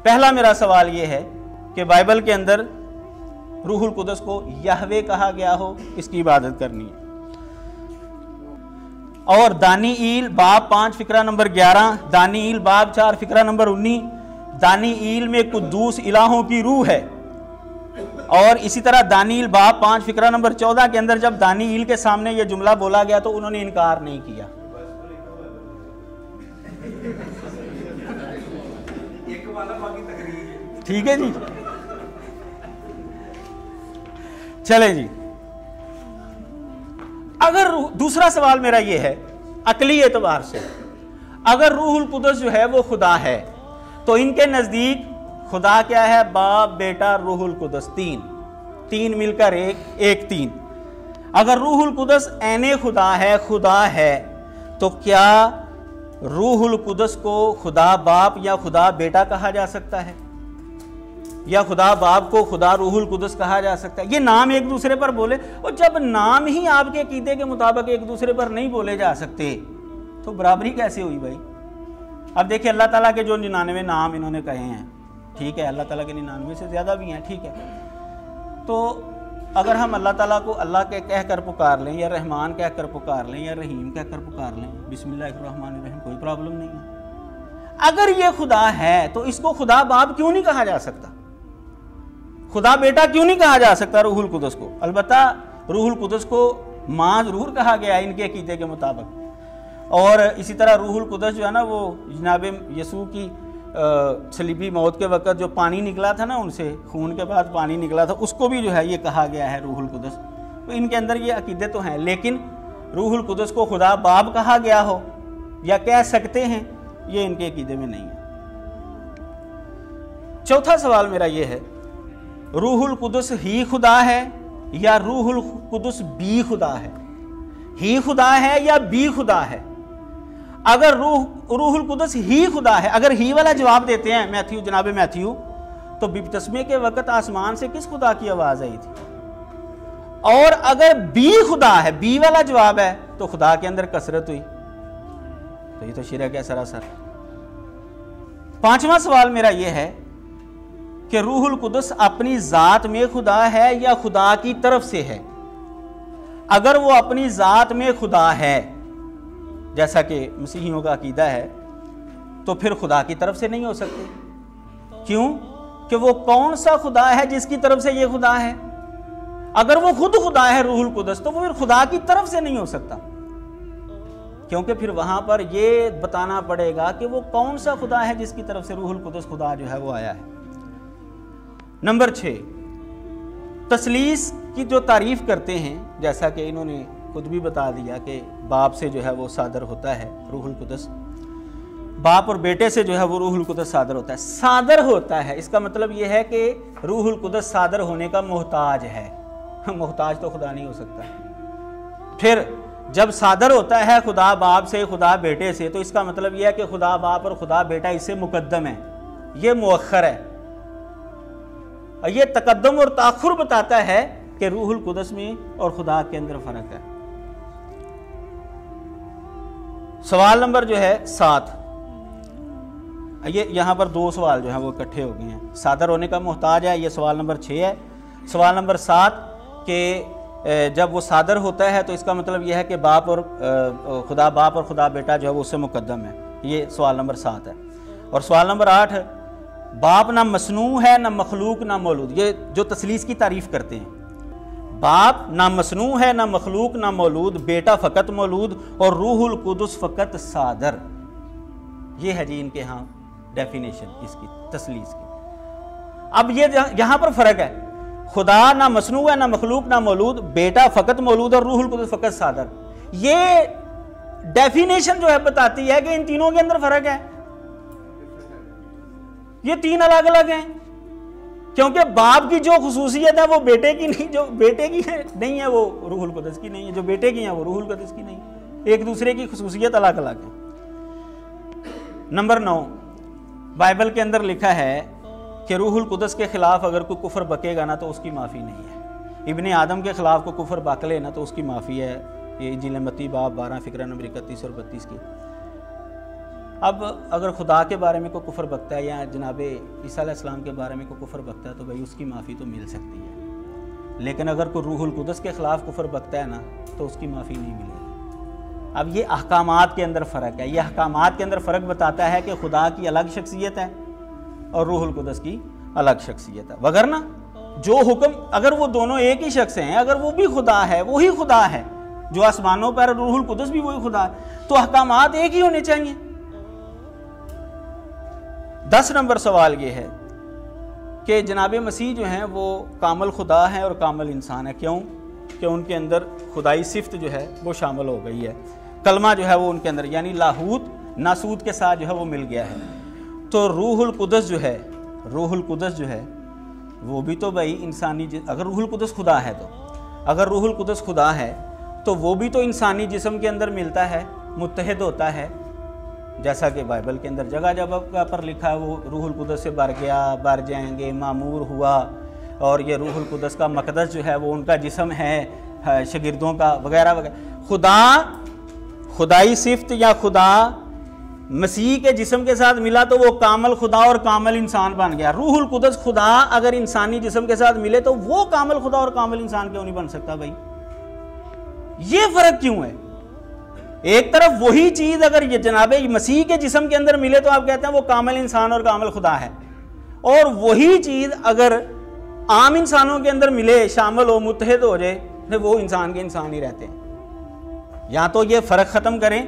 پہلا میرا سوال یہ ہے کہ بائبل کے اندر روح القدس کو یہوے کہا گیا ہو، اس کی عبادت کرنی ہے۔ اور دانیئیل باب 5 فقرہ نمبر 11، دانیئیل باب 4 فقرہ نمبر 19، دانیئیل میں قدوس الہوں کی روح ہے۔ اور اسی طرح دانیئیل باب 5 فقرہ نمبر 14 کے اندر جب دانیئیل کے سامنے یہ جملہ بولا گیا تو انہوں نے انکار نہیں کیا۔ ٹھیک ہے جی، چلیں جی۔ اگر دوسرا سوال میرا یہ ہے عقلی اعتبار سے، اگر روح القدس جو ہے وہ خدا ہے تو ان کے نزدیک خدا کیا ہے؟ باپ، بیٹا، روح القدس، تین مل کر ایک تین۔ اگر روح القدس عین خدا ہے تو کیا روح القدس کو خدا باپ یا خدا بیٹا کہا جا سکتا ہے؟ یا خدا باپ کو خدا روح القدس کہا جا سکتا ہے؟ یہ نام ایک دوسرے پر بولے، اور جب نام ہی آپ کے عقیدے کے مطابق ایک دوسرے پر نہیں بولے جا سکتے تو برابری کیسے ہوئی بھائی؟ اب دیکھیں اللہ تعالیٰ کے جو 99 نام انہوں نے کہے ہیں، ٹھیک ہے، اللہ تعالیٰ کے 99 سے زیادہ بھی ہیں، ٹھیک ہے، تو اگر ہم اللہ تعالیٰ کو اللہ کے کہہ کر پکار لیں یا رحمان کہہ کر پکار لیں یا رحیم کہہ کر پکار لیں، بسم اللہ الرحمن الرحیم، کوئی پرابلم نہیں ہے۔ اگر یہ خدا ہے تو اس کو خدا باپ کیوں نہیں کہا جا سکتا؟ خدا بیٹا کیوں نہیں کہا جا سکتا روح القدس کو؟ البتہ روح القدس کو ماں ضرور کہا گیا ان کے عقیدے کے مطابق۔ اور اسی طرح روح القدس جو ہے نا وہ جناب یسوع کی صلیبی موت کے وقت جو پانی نکلا تھا نا، ان سے خون کے بعد پانی نکلا تھا، اس کو بھی جو ہے یہ کہا گیا ہے روح القدس۔ تو ان کے اندر یہ عقیدے تو ہیں، لیکن روح القدس کو خدا باپ کہا گیا ہو یا کہہ سکتے ہیں، یہ ان کے عقیدے میں نہیں ہے۔ چوتھا سوال میرا یہ ہے، روح القدس ہی خدا ہے یا روح القدس بھی خدا ہے؟ ہی خدا ہے یا بھی خدا ہے؟ اگر روح القدس ہی خدا ہے، اگر ہی والا جواب دیتے ہیں جناب میتھیو، تو بپتسمے کے وقت آسمان سے کس خدا کی آواز آئی تھی؟ اور اگر بھی خدا ہے، بھی والا جواب ہے، تو خدا کے اندر کثرت ہوئی، تو یہ تو شرک ہے سراسر۔ پانچواں سوال میرا یہ ہے کہ روح القدس اپنی ذات میں خدا ہے یا خدا کی طرف سے ہے؟ اگر وہ اپنی ذات میں خدا ہے جیسا کہ مسیحیوں کا عقیدہ ہے تو پھر خدا کی طرف سے نہیں ہو سکتے۔ کیوں؟ کہ وہ کون سا خدا ہے جس کی طرف سے یہ خدا ہے؟ اگر وہ خود خدا ہے روح القدس تو وہ پھر خدا کی طرف سے نہیں ہو سکتا، کیونکہ پھر وہاں پر یہ بتانا پڑے گا کہ وہ کون سا خدا ہے جس کی طرف سے روح القدس خدا جو ہے وہ آیا ہے۔ نمبر 6، تثلیث کی جو تعریف کرتے ہیں، جیسا کہ انہوں نے خود بھی بتا دیا کہ باپ سے جو ہے وہ صادر ہوتا ہے روح القدس، باپ اور بیٹے سے جو ہے وہ روح القدس صادر ہوتا ہے۔ صادر ہوتا ہے اس کا مطلب یہ ہے کہ روح القدس صادر ہونے کا محتاج ہے، محتاج تو خدا نہیں ہو سکتا۔ پھر جب صادر ہوتا ہے خدا باپ سے، خدا بیٹے سے، تو اس کا مطلب یہ ہے کہ خدا باپ اور خدا بیٹا اس سے مقدم ہے، یہ مؤخر ہے۔ یہ تقدم اور تاخر بتاتا ہے کہ روح القدس میں اور خدا کے اندر فرق ہے۔ سوال نمبر جو ہے 7، یہ یہاں پر 2 سوال جو ہیں وہ اکٹھے ہو گئے ہیں۔ صادر ہونے کا محتاج ہے، یہ سوال نمبر 6 ہے۔ سوال نمبر 7 کہ جب وہ صادر ہوتا ہے تو اس کا مطلب یہ ہے کہ باپ اور خدا بیٹا جو ہے وہ اس سے مقدم ہے، یہ سوال نمبر 7 ہے۔ اور سوال نمبر 8، باپ نہ مصنوع ہے نہ مخلوق نہ مولود، یہ جو تثلیث کی تعریف کرتے ہیں، باپ نہ مصنوع ہے نہ مخلوق نہ مولود، بیٹا فقط مولود اور روح القدس فقط صادر، یہ ہے جی ان کے ہاں ڈیفینیشن اس کی تثلیث کی۔ اب یہ یہاں پر فرق ہے، خدا نہ مصنوع ہے نہ مخلوق نہ مولود، بیٹا فقط مولود اور روح القدس فقط صادر، یہ ڈیفینیشن جو ہے بتاتی ہے کہ ان تینوں کے اندر فرق ہے، یہ 3 الگ الگ ہیں، کیونکہ باپ کی جو خصوصیت ہے وہ بیٹے کی نہیں، جو بیٹے کی نہیں ہے وہ روح القدس کی نہیں ہے، جو بیٹے کی ہیں وہ روح القدس کی نہیں، ایک دوسرے کی خصوصیت الگ الگ ہے۔ نمبر 9، بائبل کے اندر لکھا ہے کہ روح القدس کے خلاف اگر کوئی کفر بکے گا نا تو اس کی معافی نہیں ہے، ابن آدم کے خلاف کوئی کفر بک لے نا تو اس کی معافی ہے، یہ انجیل متی باب 12 فقرہ نمبر 31 اور 32 کی۔ اب اگر خدا کے بارے میں کوئی کفر بکتا ہے یا جناب عیسیٰ علیہ السلام کے بارے میں کوئی کفر بکتا ہے تو بھائی اس کی معافی تو مل سکتی ہے، لیکن اگر کوئی روح القدس کے خلاف کفر بکتا ہے نا تو اس کی معافی نہیں ملے گی۔ اب یہ احکامات کے اندر فرق ہے، یہ احکامات کے اندر فرق بتاتا ہے کہ خدا کی الگ شخصیت ہے اور روح القدس کی الگ شخصیت ہے، وگرنہ جو حکم اگر وہ دونوں ایک ہی شخص ہیں، اگر وہ بھی خدا ہے وہی خدا ہے جو آسمانوں پر، روح القدس بھی وہی خدا ہے، تو احکامات ایک ہی ہونے چاہیے۔ 10 نمبر سوال یہ ہے کہ جناب مسیح جو ہیں وہ کامل خدا ہیں اور کامل انسان ہے، کیوں؟ کہ ان کے اندر خدائی صفت جو ہے وہ شامل ہو گئی ہے، کلمہ جو ہے وہ ان کے اندر یعنی لاہوت ناسوت کے ساتھ جو ہے وہ مل گیا ہے۔ تو روح القدس جو ہے، روح القدس جو ہے وہ بھی تو بھائی انسانی اگر روح القدس خدا ہے تو اگر روح القدس خدا ہے تو وہ بھی تو انسانی جسم کے اندر ملتا ہے، متحد ہوتا ہے، جیسا کہ بائبل کے اندر جگہ جگہ پر لکھا ہے وہ روح القدس سے بھر گیا، بھر جائیں گے، معمور ہوا، اور یہ روح القدس کا مقدس جو ہے وہ ان کا جسم ہے شاگردوں کا وغیرہ وغیرہ۔ خدائی صفت یا خدا مسیح کے جسم کے ساتھ ملا تو وہ کامل خدا اور کامل انسان بن گیا۔ روح القدس خدا اگر انسانی جسم کے ساتھ ملے تو وہ کامل خدا اور کامل انسان کیوں نہیں بن سکتا بھائی؟ یہ فرق کیوں ہے؟ ایک طرف وہی چیز اگر یہ جناب مسیح کے جسم کے اندر ملے تو آپ کہتے ہیں وہ کامل انسان اور کامل خدا ہے، اور وہی چیز اگر عام انسانوں کے اندر ملے، شامل ہو، متحد ہو جائے تو وہ انسان کے انسان ہی رہتے ہیں۔ یا تو یہ فرق ختم کریں،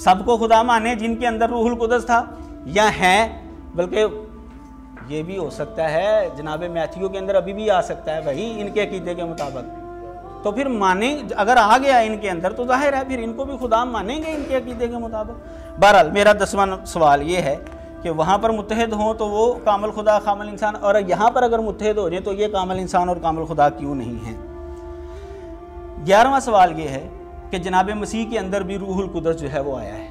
سب کو خدا مانے جن کے اندر روح القدس تھا، یا ہے بلکہ یہ بھی ہو سکتا ہے جناب میتھیو کے اندر ابھی بھی آ سکتا ہے بھائی ان کے عقیدے کے مطابق، تو پھر مانیں اگر آ گیا ان کے اندر تو ظاہر ہے پھر ان کو بھی خدا مانیں گے ان کے عقیدے کے مطابق۔ بہرحال میرا 10واں سوال یہ ہے کہ وہاں پر متحد ہوں تو وہ کامل خدا کامل انسان، اور یہاں پر اگر متحد ہو جائیں تو یہ کامل انسان اور کامل خدا کیوں نہیں ہیں؟ 11واں سوال یہ ہے کہ جناب مسیح کے اندر بھی روح القدس جو ہے وہ آیا ہے۔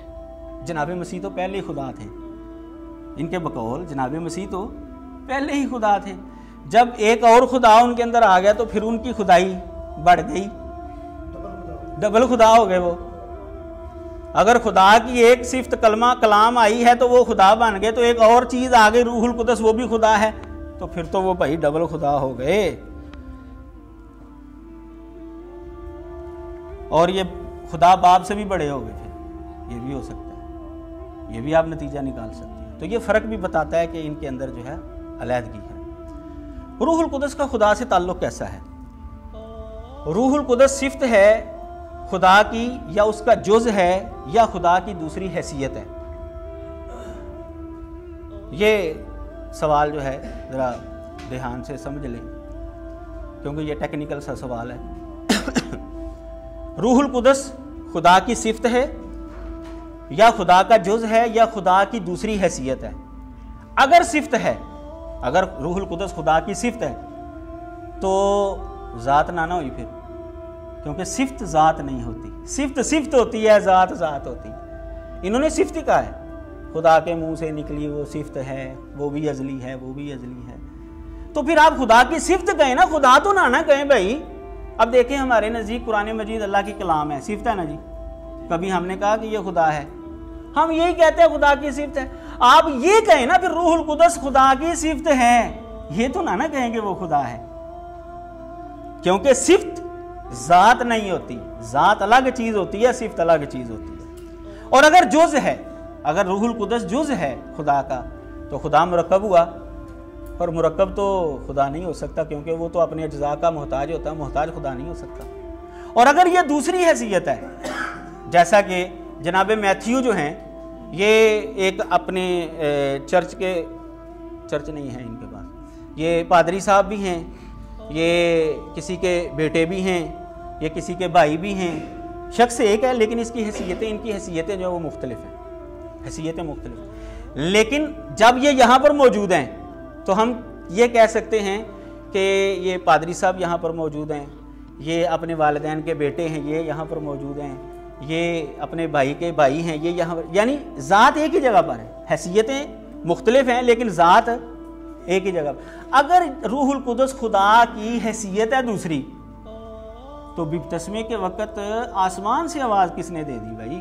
جناب مسیح تو پہلے ہی خدا تھے، ان کے بقول جناب مسیح تو پہلے ہی خدا تھے، جب ایک اور خدا ان کے اندر آ گیا تو پھر ان کی خدائی بڑھ گئی، ڈبل خدا ہو گئے وہ۔ اگر خدا کی ایک صفت کلمہ کلام آئی ہے تو وہ خدا بن گئے، تو ایک اور چیز آ گئی روح القدس وہ بھی خدا ہے، تو پھر تو وہ بھائی ڈبل خدا ہو گئے۔ اور یہ خدا باپ سے بھی بڑے ہو گئے تھے، یہ بھی ہو سکتا ہے، یہ بھی آپ نتیجہ نکال سکتے ہیں۔ تو یہ فرق بھی بتاتا ہے کہ ان کے اندر جو ہے علیحدگی ہے۔ روح القدس کا خدا سے تعلق کیسا ہے؟ روح القدس صفت ہے خدا کی یا اس کا جز ہے یا خدا کی دوسری حیثیت ہے؟ یہ سوال جو ہے ذرا دھیان سے سمجھ لیں کیونکہ یہ ٹیکنیکل سا سوال ہے۔ روح القدس خدا کی صفت ہے یا خدا کا جز ہے یا خدا کی دوسری حیثیت ہے؟ اگر صفت ہے، اگر روح القدس خدا کی صفت ہے تو ذات نہ ہوئی پھر، کیونکہ صفت ذات نہیں ہوتی، صفت ہوتی ہے، ذات ہوتی ہے۔ انہوں نے صفت ہی کہا ہے، خدا کے منہ سے نکلی وہ صفت ہے، وہ بھی ازلی ہے، وہ بھی ازلی ہے، تو پھر آپ خدا کی صفت کہیں نا، خدا تو نہ کہیں بھائی۔ اب دیکھیں ہمارے نزدیک قرآن مجید اللہ کی کلام ہے، صفت ہے نا جی، کبھی ہم نے کہا کہ یہ خدا ہے؟ ہم یہی کہتے ہیں خدا کی صفت ہے۔ آپ یہ کہیں نا پھر روح القدس خدا کی صفت ہے، یہ تو نہ کہیں کہ وہ خدا ہے، کیونکہ صفت ذات نہیں ہوتی، ذات الگ چیز ہوتی ہے، صفت الگ چیز ہوتی ہے۔ اور اگر جز ہے، اگر روح القدس جز ہے خدا کا تو خدا مرکب ہوا، اور مرکب تو خدا نہیں ہو سکتا کیونکہ وہ تو اپنے اجزاء کا محتاج ہوتا ہے، محتاج خدا نہیں ہو سکتا۔ اور اگر یہ دوسری حیثیت ہے، جیسا کہ جناب میتھیو جو ہیں یہ ایک اپنے چرچ نہیں ہیں ان کے پاس، یہ پادری صاحب بھی ہیں، یہ کسی کے بیٹے بھی ہیں، یہ کسی کے بھائی بھی ہیں، شخص ایک ہے لیکن اس کی حیثیتیں، ان کی حیثیتیں جو وہ مختلف ہیں، حیثیتیں مختلف ہیں۔ لیکن جب یہ یہاں پر موجود ہیں تو ہم یہ کہہ سکتے ہیں کہ یہ پادری صاحب یہاں پر موجود ہیں، یہ اپنے والدین کے بیٹے ہیں، یہ یہاں پر موجود ہیں، یہ اپنے بھائی کے بھائی ہیں، یہ یہاں پر، یعنی ذات ایک ہی جگہ پر ہے، حیثیتیں مختلف ہیں لیکن ذات ایک ہی جگہ پر۔ اگر روح القدس خدا کی حیثیت ہے دوسری تو بپتسمے کے وقت آسمان سے آواز کس نے دے دی بھائی؟